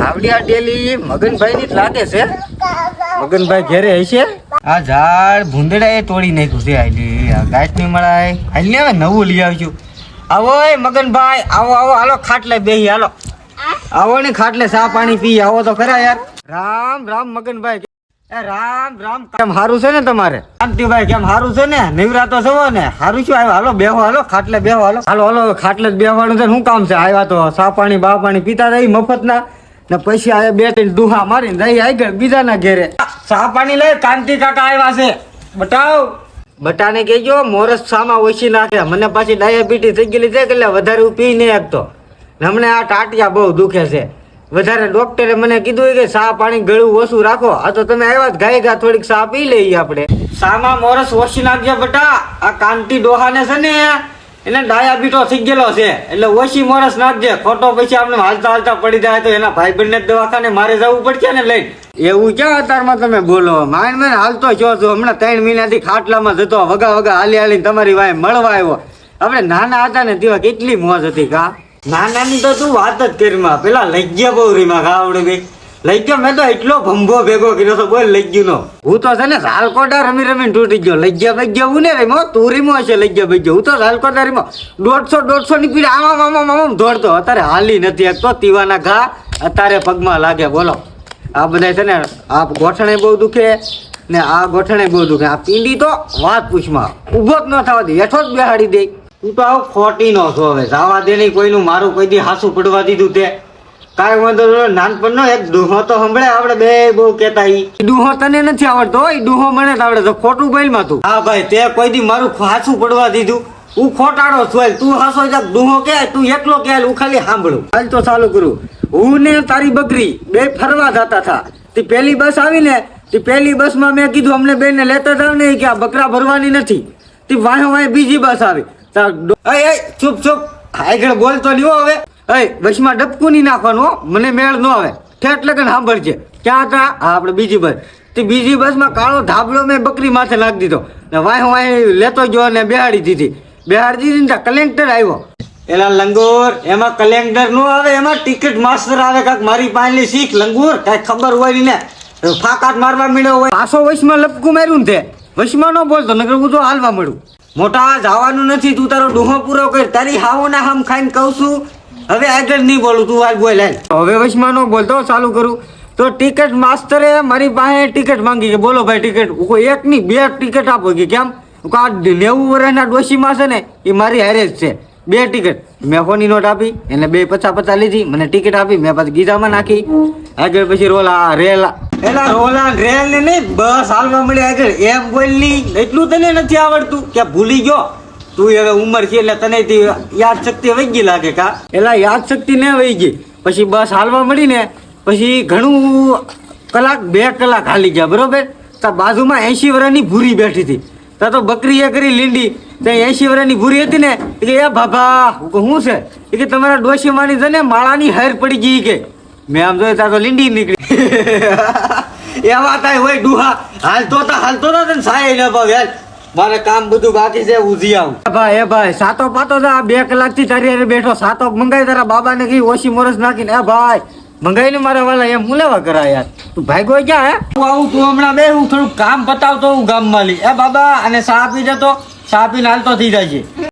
આવડિયા daily Maganbhai ની જ લાગે છે. મગનભાઈ ઘેરે હશે. આ ઝાડ ભૂંદડા એ તોડી નાખ્યું છે. આલી આ ગાંઠ ની મળાય. હાલ ને હવે નવું લઈ આવશું. આવો એ મગનભાઈ, આવો આવો, હાલો ખાટલે બેહી, હાલો આવો ને ખાટલે ચા પાણી પી આવો તો ખરા યાર. રામ રામ મગનભાઈ. એ રામ રામ. કેમ હારું છે ને તમારે? શાંતિભાઈ કેમ હારું છે ને? નિવરાતો છો ને? હારું શું આવ્યો? હાલો બેહો, હાલો ખાટલે બેહો, હાલો હાલો હાલો ખાટલે જ બેહવાનું છે. શું કામ છે? આવ્યા તો ચા પાણી બા પાણી પીતા રહી મફત ના ને પછી આ બે ત્રણ દુહા મારીને રહી આગળ બીજા ના ઘેરે ચા પાણી લઈ. કાંતિ કાકા આવ્યા છે. બતાવ બટાને કહેજો મોરસ સામા ઓછી નાખે. મને પાછી ડાયાબિટીસ થઈ ગયેલી છે એટલે વધારે હું પી નહીં શકતો. હમણાં આ ટાટિયા બહુ દુખે છે વધારે. ડોક્ટરે મને કીધું કે ચા પાણી ગળું ઓછું રાખો. આ તો તમે આવ્યા ગાય ગા થોડીક ચા પી લઈએ આપણે. સામા મોરસ ઓછી નાખજો બટા. આ કાંતિ ડોહાને છે ને એને ડાયાબિટો થઈ ગયેલો છે એટલે ઓછી મોરસ નાખજે. ખોટો પછી આપણે હાલતા હાલતા પડી જાય તો એના ભાઈ બહેનને દવાખાને મારે જવું પડશે ને લઈને. એવું ક્યાં અત્યારમાં તમે બોલો? માઇન્ડ મને હાલતો છો છું. હમણાં 3 મહિનાથી ખાટલામાં જતો વગા વગા હાલી હાલીને તમારી વાય મળવા આવ્યો. આપણે નાના હતા ને તેવા કેટલી મોજ હતી કા. નાનાની તો તું વાત જ કરીમાં. પેલા લઈ ગયા બહુ રીમાં ગાવડે ભાઈ લઈ ગયો. મેં તો એટલો ભંભો ભેગો કર્યો તો બોલ લઈ ગયું નો. હું તો છે ને ઝાલકોટા રમી રમીને તૂટી ગયો. લઈ ગયા ભાઈ ગયા હું ને રીમો તું રીમો હશે. લઈ ગયા ભાઈ ગયો હું તો ઝાલકોટા રીમો 150 ની પીડા આમ આમ દોડતો. અત્યારે હાલી નથી એકતો. તીવાના ઘા અત્યારે પગમાં લાગે. બોલો આ બધા છે ને આ ગોઠણે બહુ દુખે ને આ ગોઠણે બહુ દુખે. આ પીંડી તો વાત પૂછમાં ઊભો જ ન થવા દે, હેઠો જ બેહાડી દે. તું તો આવું ખોટી નો છો. હવે જવા દે નહીં કોઈનું. મારું કોઈ દી હાસું પડવા દીધું તે કાંઈ વાંધો. નાનપણનો એક ડૂહો તો સંભળે. આપણે બે બહુ કહેતા ઈ ડૂહો તને નથી આવડતો. ઈ ડૂહો મને જ આવડે તો ખોટું બોલમાં તું. હા ભાઈ તે કોઈ દી મારું હાસું પડવા દીધું. હું ખોટાડો છું. તું હાસો જા ડૂહો કે તું એકલો કે હું ખાલી સાંભળું. હાલ તો ચાલુ કરું. હું ને તારી બકરી બે ફરવા જતા હતા. તે પહેલી બસ આવી ને તે પહેલી બસમાં મેં કીધું અમને બેન ને લેતા જાવ ને કે આ બકરા ભરવાની નથી. તે વાહે વાહે બીજી બસ આવી. ચૂપ ચૂપ આગળ બોલતો નહીં હવે. બસમાં ડબકું નહીં નાખવાનું. મને મેળ ન આવે. ઠેઠ લગન સાંભળજે. ક્યાં હતા? હા આપણે બીજી બસ. તે બીજી બસમાં કાળો ધાબળો મેં બકરી માથે નાખી દીધો ને વાહે વાહે લેતો ગયો ને બેહાડી દીધી. બેહાડી દીધી ને કલેક્ટર આવ્યો. એલા લંગોર એમાં કલેક્ટર નો આવે, એમાં ટિકિટ માસ્ટર આવે. કાક મારી પાસેની શીખ લંગોર. કઈ ખબર હોય ને ફાકાટ મારવા મળ્યો હોય. પાછો વશમાં લપકું માર્યું ને તે વશમાં ન બોલતો નકર હું તો હાલવા મળું. મોટા જવાનું નથી. તું તારો ડૂહો પૂરો કર. તારી હાવો ના હામ ખાઈને કહું છું. હવે આગળ નહીં બોલું. તું હાલ બોલ. હવે વશમાં ન બોલતો ચાલુ કરું તો ટિકિટ માસ્ટરે મારી પાસે ટિકિટ માંગી કે બોલો ભાઈ ટિકિટ. કોઈ એક ની બે ટિકિટ આપો કે કેમ? 90 વર્ષના ડોશીમાં છે ને એ મારી હારે જ છે. 2 ટિકિટ મેં ફોની નોટ આપી એને 2 લીધી. મને ટિકિટ આપી મેં પાછી ગીધામાં નાખી. આગળ પછી રોલા રેલ એલા રોલા રેલ ને નહીં બસ હાલવા મળી આગળ. એમ બોલી એટલું તને નથી આવડતું કે ભૂલી ગયો તું? હવે ઉંમર છે એટલે તને યાદ શક્તિ વહી ગઈ લાગે કા? એલા યાદ શક્તિ ને વહી ગઈ. પછી બસ હાલવા મળી ને પછી ઘણું કલાક 2 કલાક હાલી ગયા બરોબર. તો બાજુમાં 80 વર્ષની ભૂરી બેઠી હતી. તા તો બકરી એ કરી લીંડી. ત્યાં 80 વર્ષની ભૂરી હતી ને કે એ બાબા શું છે એ કે તમારા ડોશી માની છે ને માળાની હાર પડી ગઈ કે. મેં આમ જોયું ત્યાં તો લીંડી નીકળી. એવા કાંઈ હોય ડુહા. હાલતો તને સાય ન ભાવ. મારે કામ બધું બાકી છે. ઉધી આવું ભાઈ. ભાઈ સાતો પાતો 2 કલાકથી તારી હારે બેઠો. સાતો મંગાઈ તારા બાબાને કઈ ઓછી મોરસ નાખીને. ભાઈ મંગાઈ ને મારા વાલા એમ હું લેવા કરા યાર. તું ભાઈ ક્યાં હે? હું આવું તું હમણાં બે હું થોડું કામ પતાવતો હું ગામમાં લી. બાબા અને ચા પી જતો. ચા પીને હાલતો થઈ જાય છે.